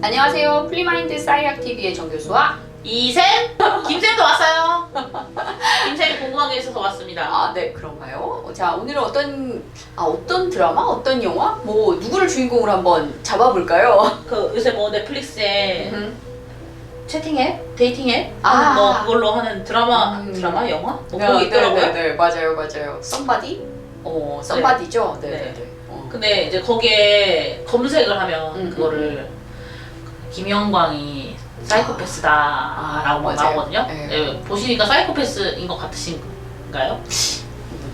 안녕하세요. 플리마인드 사이학TV의 정교수와 이샘? 김샘도 왔어요. 김샘이 궁금한 게 있어서 왔습니다. 네, 그런가요? 자, 오늘은 어떤 드라마, 어떤 영화, 뭐 누구를 주인공으로 한번 잡아볼까요? 그 요새 뭐 넷플릭스에 채팅 앱? 데이팅 앱? 아. 뭐 그걸로 하는 드라마, 영화? 뭐 그런 게 있더라고요. 네, 맞아요. 썸바디? 썸바디죠? 네. 근데 이제 거기에 검색을 하면 음, 그거를 김영광이 사이코패스다라고 맞아요. 나오거든요. 네. 네, 보시니까 사이코패스인 것 같으신가요?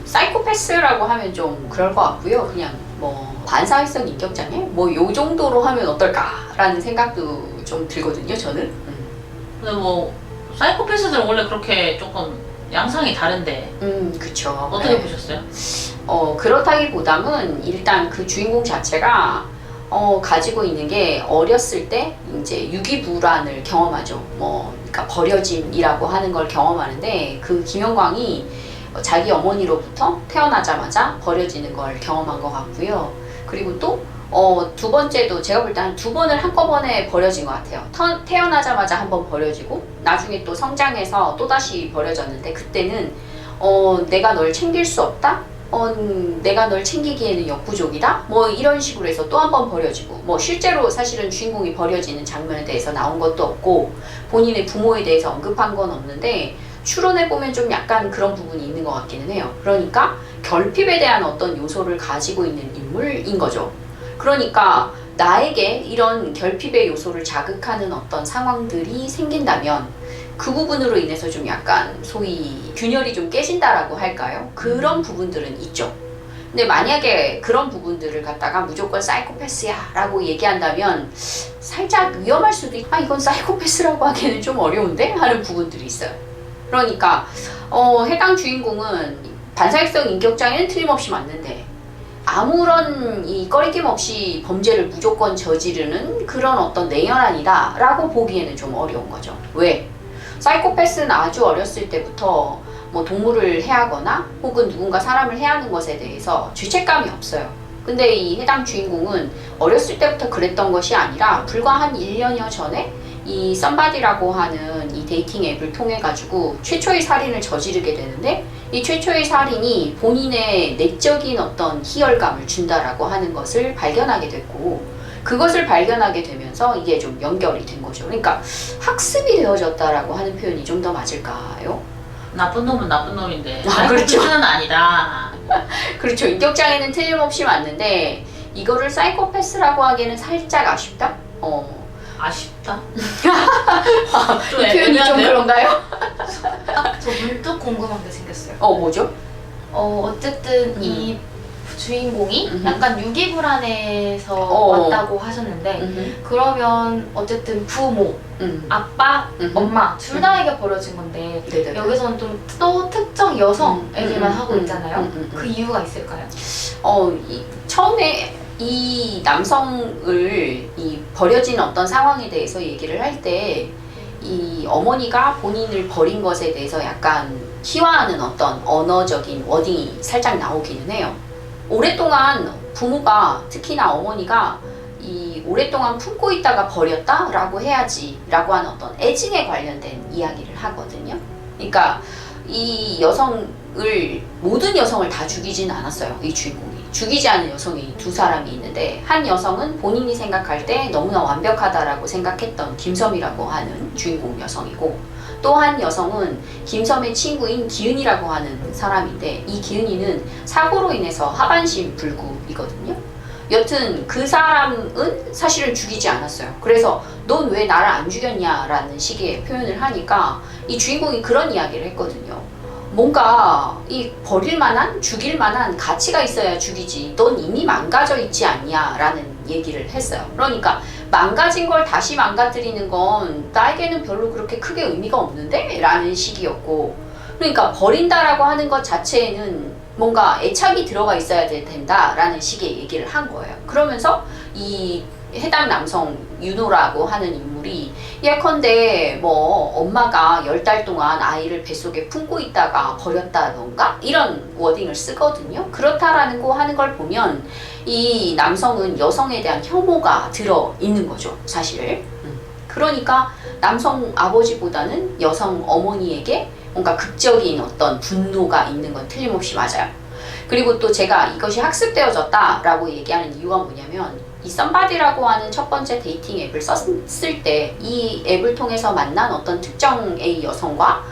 사이코패스라고 하면 좀 그럴 것 같고요. 그냥 뭐 반사회성 인격장애? 뭐 요 정도로 하면 어떨까라는 생각도 좀 들거든요, 저는. 근데 뭐 사이코패스들은 원래 그렇게 조금 양상이 다른데 그쵸. 어떻게 네. 보셨어요? 그렇다기보다는 일단 그 주인공 자체가 가지고 있는 게 어렸을 때 이제 유기불안을 경험하죠. 그러니까 버려짐이라고 하는 걸 경험하는데 그 김영광이 자기 어머니로부터 태어나자마자 버려지는 걸 경험한 것 같고요. 그리고 또 두 번째도 제가 볼 때 한 두 번을 한꺼번에 버려진 것 같아요. 태어나자마자 한 번 버려지고 나중에 또 성장해서 또다시 버려졌는데 그때는 내가 널 챙길 수 없다? 내가 널 챙기기에는 역부족이다? 뭐 이런 식으로 해서 또 한 번 버려지고 뭐 실제로 사실은 주인공이 버려지는 장면에 대해서 나온 것도 없고 본인의 부모에 대해서 언급한 건 없는데 추론해보면 좀 약간 그런 부분이 있는 것 같기는 해요. 그러니까 결핍에 대한 어떤 요소를 가지고 있는 인물인 거죠. 그러니까 나에게 이런 결핍의 요소를 자극하는 어떤 상황들이 생긴다면 그 부분으로 인해서 좀 약간 소위 균열이 좀 깨진다라고 할까요? 그런 부분들은 있죠. 근데 만약에 그런 부분들을 갖다가 무조건 사이코패스야 라고 얘기한다면 살짝 위험할 수도 이건 사이코패스라고 하기에는 좀 어려운데? 하는 부분들이 있어요. 그러니까 해당 주인공은 반사회성 인격장애는 틀림없이 맞는데 아무런 이 꺼리낌 없이 범죄를 무조건 저지르는 그런 어떤 내연한이다 라고 보기에는 좀 어려운 거죠. 왜? 사이코패스는 아주 어렸을 때부터 뭐 동물을 해하거나 혹은 누군가 사람을 해하는 것에 대해서 죄책감이 없어요. 근데 이 해당 주인공은 어렸을 때부터 그랬던 것이 아니라 불과 한 1년여 전에 이 썸바디라고 하는 이 데이팅 앱을 통해 가지고 최초의 살인을 저지르게 되는데 이 최초의 살인이 본인의 내적인 어떤 희열감을 준다라고 하는 것을 발견하게 됐고 그것을 발견하게 되면서 이게 좀 연결이 된 거죠. 그러니까 학습이 되어졌다라고 하는 표현이 좀 더 맞을까요? 나쁜 놈은 나쁜 놈인데 그렇죠. 사이코패스는 아니다. 그렇죠. 인격장애는 틀림없이 맞는데 이거를 사이코패스라고 하기에는 살짝 아쉽다? 아쉽다? 이 표현이 좀 그런가요? 저 문득 궁금한 게 생겼어요. 뭐죠? 어쨌든 이 주인공이 약간 유기불안에서 왔다고 하셨는데 그러면 어쨌든 부모, 아빠, 엄마 둘 다에게 벌어진 건데 네네네. 여기서는 좀 또 특정 여성에게만 하고 있잖아요. 그 그 이유가 있을까요? 처음에 이 남성을 이 버려진 어떤 상황에 대해서 얘기를 할 때 이 어머니가 본인을 버린 것에 대해서 약간 희화하는 어떤 언어적인 워딩이 살짝 나오기는 해요. 오랫동안 부모가 특히나 어머니가 이 오랫동안 품고 있다가 버렸다라고 해야지 라고 하는 어떤 애증에 관련된 이야기를 하거든요. 그러니까 이 모든 여성을 다 죽이진 않았어요. 이 주인공이. 죽이지 않은 여성이 두 사람이 있는데 한 여성은 본인이 생각할 때 너무나 완벽하다라고 생각했던 김섬이라고 하는 주인공 여성이고 또 한 여성은 김섬의 친구인 기은이라고 하는 사람인데 이 기은이는 사고로 인해서 하반신 불구이거든요. 여튼 그 사람은 사실은 죽이지 않았어요. 그래서 넌 왜 나를 안 죽였냐라는 식의 표현을 하니까 이 주인공이 그런 이야기를 했거든요. 뭔가 이 버릴 만한, 죽일 만한 가치가 있어야 죽이지. 넌 이미 망가져 있지 않냐 라는 얘기를 했어요. 그러니까 망가진 걸 다시 망가뜨리는 건 나에게는 별로 그렇게 크게 의미가 없는데? 라는 식이었고 그러니까 버린다라고 하는 것 자체에는 뭔가 애착이 들어가 있어야 된다라는 식의 얘기를 한 거예요. 그러면서 이 해당 남성 윤호라고 하는 인물이 예컨대 뭐 엄마가 10달 동안 아이를 뱃속에 품고 있다가 버렸다던가 이런 워딩을 쓰거든요. 그렇다라는 거 하는 걸 보면 이 남성은 여성에 대한 혐오가 들어 있는 거죠, 사실. 그러니까 남성 아버지보다는 여성 어머니에게 뭔가 극적인 어떤 분노가 있는 건 틀림없이 맞아요. 그리고 또 제가 이것이 학습되어졌다라고 얘기하는 이유가 뭐냐면 이 썸바디라고 하는 첫 번째 데이팅 앱을 썼을 때 이 앱을 통해서 만난 어떤 특정 A 여성과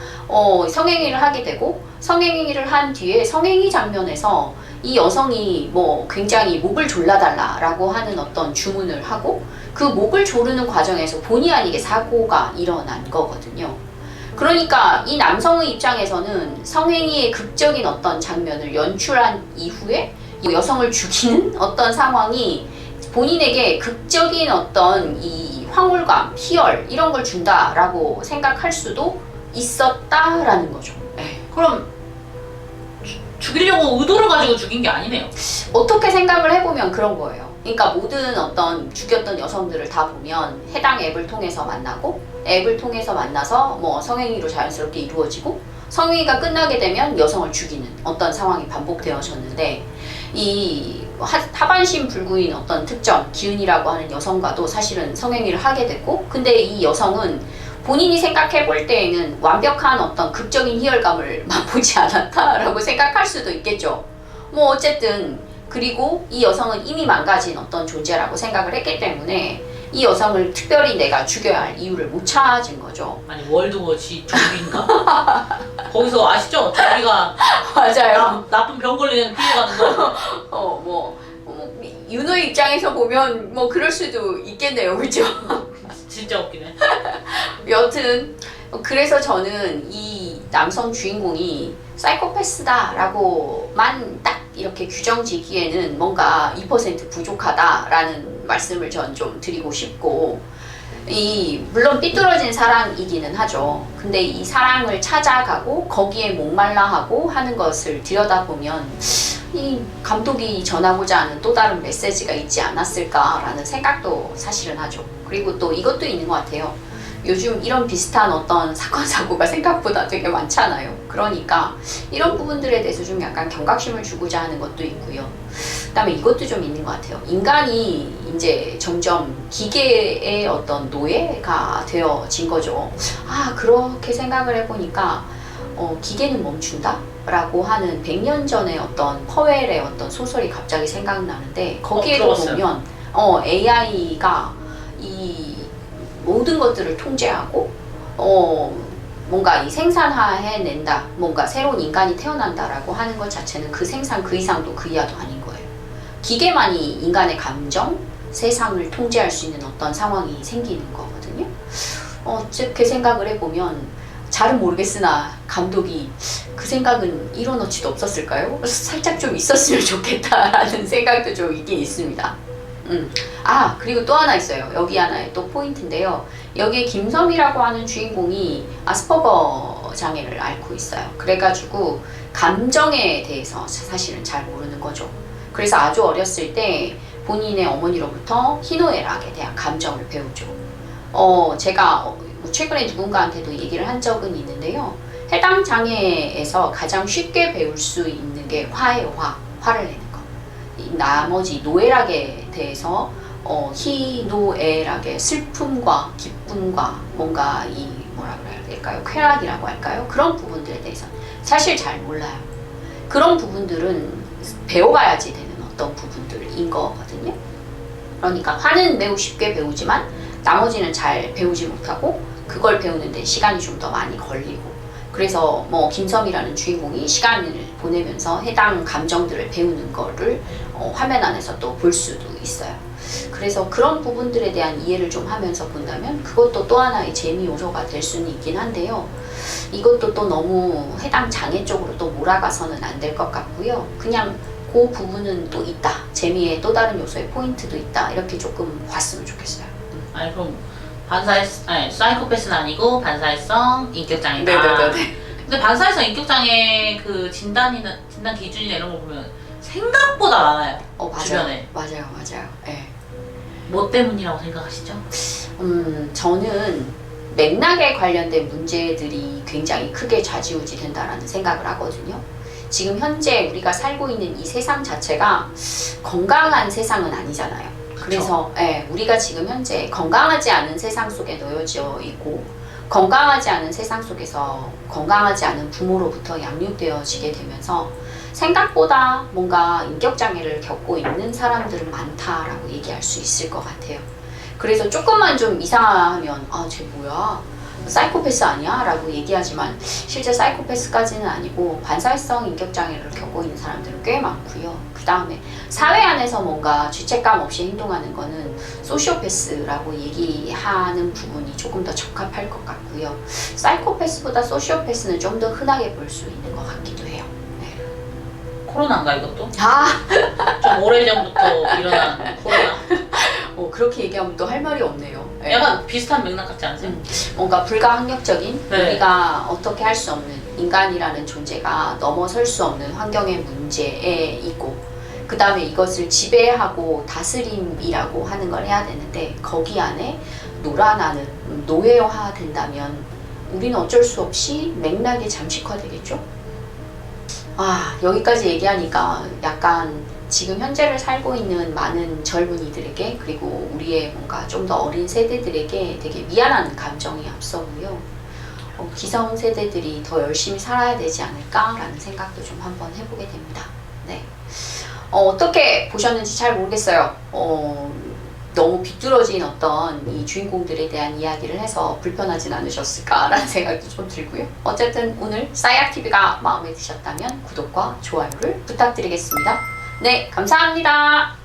성행위를 하게 되고 성행위를 한 뒤에 성행위 장면에서 이 여성이 뭐 굉장히 목을 졸라달라라고 하는 어떤 주문을 하고 그 목을 조르는 과정에서 본의 아니게 사고가 일어난 거거든요. 그러니까 이 남성의 입장에서는 성행위의 극적인 어떤 장면을 연출한 이후에 이 여성을 죽이는 어떤 상황이 본인에게 극적인 어떤 이 황홀감, 희열 이런 걸 준다라고 생각할 수도 있었다라는 거죠. 네. 그럼 죽이려고 의도를 가지고 죽인 게 아니네요. 어떻게 생각을 해보면 그런 거예요. 그러니까 모든 어떤 죽였던 여성들을 다 보면 해당 앱을 통해서 만나고 앱을 통해서 만나서 뭐 성행위로 자연스럽게 이루어지고 성행위가 끝나게 되면 여성을 죽이는 어떤 상황이 반복되어졌는데 이 하반신 불구인 어떤 특정 기은이라고 하는 여성과도 사실은 성행위를 하게 됐고 근데 이 여성은 본인이 생각해 볼 때에는 완벽한 어떤 극적인 희열감을 맛보지 않았다라고 생각할 수도 있겠죠. 뭐 어쨌든 그리고 이 여성은 이미 망가진 어떤 존재라고 생각을 했기 때문에 이 여성을 특별히 내가 죽여야 할 이유를 못 찾은 거죠. 아니 월드워치 좀비인가? 거기서 아시죠? 좀비가 맞아요. 나쁜 병 걸리는 피해가는 거. 윤호의 입장에서 보면 뭐 그럴 수도 있겠네요, 그렇죠? 진짜 웃기네. 여튼 그래서 저는 이 남성 주인공이 사이코패스다라고만 딱 이렇게 규정 짓기에는 뭔가 2% 부족하다라는 말씀을 전 좀 드리고 싶고 물론 삐뚤어진 사랑이기는 하죠. 근데 이 사랑을 찾아가고 거기에 목말라하고 하는 것을 들여다보면 이 감독이 전하고자 하는 또 다른 메시지가 있지 않았을까라는 생각도 사실은 하죠. 그리고 또 이것도 있는 것 같아요. 요즘 이런 비슷한 어떤 사건 사고가 생각보다 되게 많잖아요. 그러니까 이런 부분들에 대해서 좀 약간 경각심을 주고자 하는 것도 있고요. 그다음에 이것도 좀 있는 것 같아요. 인간이 이제 점점 기계의 어떤 노예가 되어진 거죠. 그렇게 생각을 해보니까 기계는 멈춘다? 라고 하는 100년 전의 어떤 퍼웰의 어떤 소설이 갑자기 생각나는데 거기에도 보면 AI가 이 모든 것들을 통제하고 뭔가 이 생산해낸다, 뭔가 새로운 인간이 태어난다라고 하는 것 자체는 그 생산 그 이상도 그 이하도 아닌 거예요. 기계만이 인간의 감정, 세상을 통제할 수 있는 어떤 상황이 생기는 거거든요. 어떻게 생각을 해보면 잘은 모르겠으나 감독이 그 생각은 이뤄놓지도 없었을까요? 살짝 좀 있었으면 좋겠다라는 생각도 좀 있긴 있습니다. 그리고 또 하나 있어요. 여기 하나의 또 포인트인데요. 여기에 김섬이라고 하는 주인공이 아스퍼거 장애를 앓고 있어요. 그래가지고 감정에 대해서 사실은 잘 모르는 거죠. 그래서 아주 어렸을 때 본인의 어머니로부터 희노애락에 대한 감정을 배우죠. 제가 최근에 누군가한테도 얘기를 한 적은 있는데요. 해당 장애에서 가장 쉽게 배울 수 있는 게 화예요. 화를 내는 거. 나머지 노애락에 대해서 희노애락의 슬픔과 기쁨과 뭔가 이 뭐라 그래야 될까요? 쾌락이라고 할까요? 그런 부분들에 대해서 사실 잘 몰라요. 그런 부분들은 배워가야지 되는 어떤 부분들인 거거든요. 그러니까 화는 매우 쉽게 배우지만 나머지는 잘 배우지 못하고 그걸 배우는데 시간이 좀 더 많이 걸리고 그래서 뭐 김섬이라는 주인공이 시간을 보내면서 해당 감정들을 배우는 거를 화면 안에서 또 볼 수도 있어요. 그래서 그런 부분들에 대한 이해를 좀 하면서 본다면 그것도 또 하나의 재미 요소가 될 수는 있긴 한데요. 이것도 또 너무 해당 장애 쪽으로 또 몰아가서는 안 될 것 같고요. 그냥 그 부분은 또 있다. 재미의 또 다른 요소의 포인트도 있다. 이렇게 조금 봤으면 좋겠어요. 아니 그럼 사이코패스는 아니고 반사회성 인격장애다. 네네네. 근데 반사회성 인격장애 그 진단 기준이나 이런 거 보면 생각보다 많아요. 맞아요. 주변에. 맞아요. 네. 뭐 때문이라고 생각하시죠? 저는 맥락에 관련된 문제들이 굉장히 크게 좌지우지된다라는 생각을 하거든요. 지금 현재 우리가 살고 있는 이 세상 자체가 건강한 세상은 아니잖아요. 그래서 우리가 지금 현재 건강하지 않은 세상 속에 놓여져 있고 건강하지 않은 세상 속에서 건강하지 않은 부모로부터 양육되어지게 되면서 생각보다 뭔가 인격장애를 겪고 있는 사람들은 많다라고 얘기할 수 있을 것 같아요. 그래서 조금만 좀 이상하면 쟤 뭐야? 사이코패스 아니야? 라고 얘기하지만 실제 사이코패스까지는 아니고 반사회성 인격장애를 겪고 있는 사람들은 꽤 많고요. 그 다음에 사회 안에서 뭔가 죄책감 없이 행동하는 거는 소시오패스라고 얘기하는 부분이 조금 더 적합할 것 같고요. 사이코패스보다 소시오패스는 좀 더 흔하게 볼 수 있는 것 같기도 해요. 코로나인가 이것도? 좀 오래전부터 일어난 코로나? 그렇게 얘기하면 또 할 말이 없네요. 약간 비슷한 맥락 같지 않으세요? 뭔가 불가항력적인 우리가 어떻게 할 수 없는 인간이라는 존재가 넘어설 수 없는 환경의 문제에 있고 그 다음에 이것을 지배하고 다스림이라고 하는 걸 해야 되는데 거기 안에 놀아나는 노예화 된다면 우리는 어쩔 수 없이 맥락이 잠식화되겠죠? 여기까지 얘기하니까 약간 지금 현재를 살고 있는 많은 젊은이들에게 그리고 우리의 뭔가 좀 더 어린 세대들에게 되게 미안한 감정이 앞서고요. 기성세대들이 더 열심히 살아야 되지 않을까라는 생각도 좀 한번 해보게 됩니다. 네. 어떻게 보셨는지 잘 모르겠어요. 너무 비뚤어진 어떤 이 주인공들에 대한 이야기를 해서 불편하진 않으셨을까라는 생각도 좀 들고요. 어쨌든 오늘 싸이악TV가 마음에 드셨다면 구독과 좋아요를 부탁드리겠습니다. 네, 감사합니다.